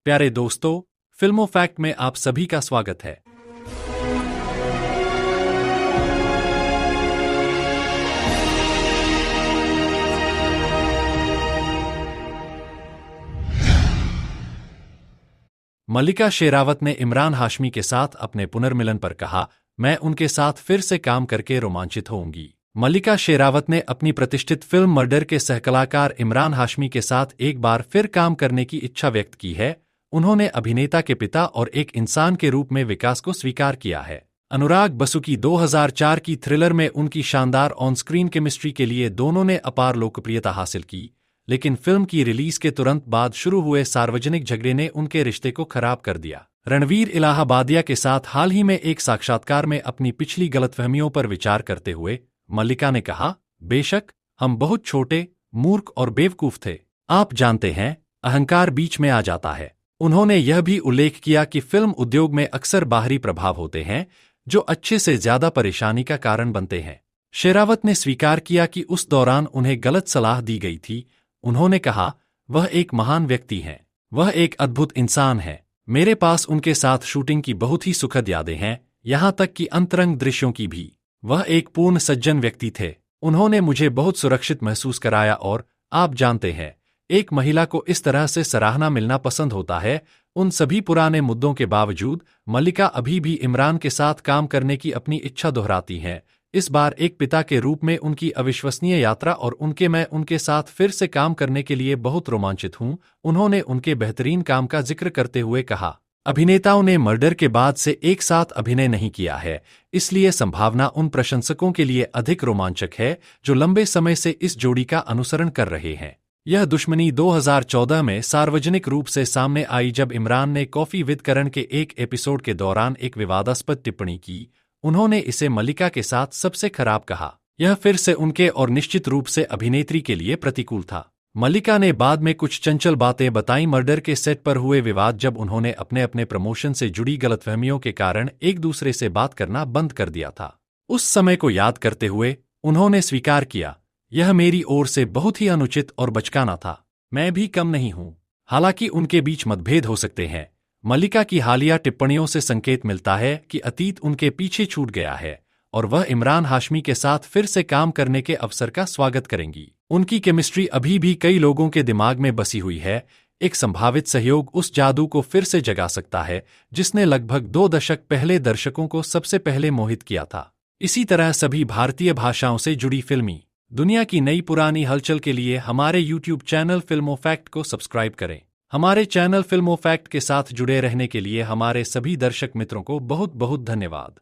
प्यारे दोस्तों, फिल्मों फैक्ट में आप सभी का स्वागत है। मल्लिका शेरावत ने इमरान हाशमी के साथ अपने पुनर्मिलन पर कहा, मैं उनके साथ फिर से काम करके रोमांचित होऊंगी। मल्लिका शेरावत ने अपनी प्रतिष्ठित फिल्म मर्डर के सहकलाकार इमरान हाशमी के साथ एक बार फिर काम करने की इच्छा व्यक्त की है। उन्होंने अभिनेता के पिता और एक इंसान के रूप में विकास को स्वीकार किया है। अनुराग बसु की 2004 की थ्रिलर में उनकी शानदार ऑन स्क्रीन केमिस्ट्री के लिए दोनों ने अपार लोकप्रियता हासिल की, लेकिन फिल्म की रिलीज के तुरंत बाद शुरू हुए सार्वजनिक झगड़े ने उनके रिश्ते को खराब कर दिया। रणवीर इलाहाबादिया के साथ हाल ही में एक साक्षात्कार में अपनी पिछली गलतफहमियों पर विचार करते हुए मल्लिका ने कहा, बेशक हम बहुत छोटे, मूर्ख और बेवकूफ थे। आप जानते हैं, अहंकार बीच में आ जाता है। उन्होंने यह भी उल्लेख किया कि फिल्म उद्योग में अक्सर बाहरी प्रभाव होते हैं जो अच्छे से ज्यादा परेशानी का कारण बनते हैं। शेरावत ने स्वीकार किया कि उस दौरान उन्हें गलत सलाह दी गई थी। उन्होंने कहा, वह एक महान व्यक्ति हैं, वह एक अद्भुत इंसान है। मेरे पास उनके साथ शूटिंग की बहुत ही सुखद यादें हैं, यहां तक कि अंतरंग दृश्यों की भी। वह एक पूर्ण सज्जन व्यक्ति थे। उन्होंने मुझे बहुत सुरक्षित महसूस कराया और आप जानते हैं, एक महिला को इस तरह से सराहना मिलना पसंद होता है। उन सभी पुराने मुद्दों के बावजूद मल्लिका अभी भी इमरान के साथ काम करने की अपनी इच्छा दोहराती हैं। इस बार एक पिता के रूप में उनकी अविश्वसनीय यात्रा और मैं उनके साथ फिर से काम करने के लिए बहुत रोमांचित हूं। उन्होंने उनके बेहतरीन काम का जिक्र करते हुए कहा, अभिनेताओं ने मर्डर के बाद से एक साथ अभिनय नहीं किया है, इसलिए संभावना उन प्रशंसकों के लिए अधिक रोमांचक है जो लंबे समय से इस जोड़ी का अनुसरण कर रहे हैं। यह दुश्मनी 2014 में सार्वजनिक रूप से सामने आई जब इमरान ने कॉफी विद करण के एक एपिसोड के दौरान एक विवादास्पद टिप्पणी की। उन्होंने इसे मल्लिका के साथ सबसे खराब कहा। यह फिर से उनके और निश्चित रूप से अभिनेत्री के लिए प्रतिकूल था। मल्लिका ने बाद में कुछ चंचल बातें बताईं। मर्डर के सेट पर हुए विवाद जब उन्होंने अपने प्रमोशन से जुड़ी गलतफहमियों के कारण एक दूसरे से बात करना बंद कर दिया था। उस समय को याद करते हुए उन्होंने स्वीकार किया, यह मेरी ओर से बहुत ही अनुचित और बचकाना था। मैं भी कम नहीं हूं। हालांकि उनके बीच मतभेद हो सकते हैं। मल्लिका की हालिया टिप्पणियों से संकेत मिलता है कि अतीत उनके पीछे छूट गया है और वह इमरान हाशमी के साथ फिर से काम करने के अवसर का स्वागत करेंगी। उनकी केमिस्ट्री अभी भी कई लोगों के दिमाग में बसी हुई है। एक संभावित सहयोग उस जादू को फिर से जगा सकता है जिसने लगभग 2 दशक पहले दर्शकों को सबसे पहले मोहित किया था। इसी तरह सभी भारतीय भाषाओं से जुड़ी फिल्मी दुनिया की नई पुरानी हलचल के लिए हमारे YouTube चैनल फिल्मों फैक्ट को सब्सक्राइब करें। हमारे चैनल फिल्मों फैक्ट के साथ जुड़े रहने के लिए हमारे सभी दर्शक मित्रों को बहुत बहुत धन्यवाद।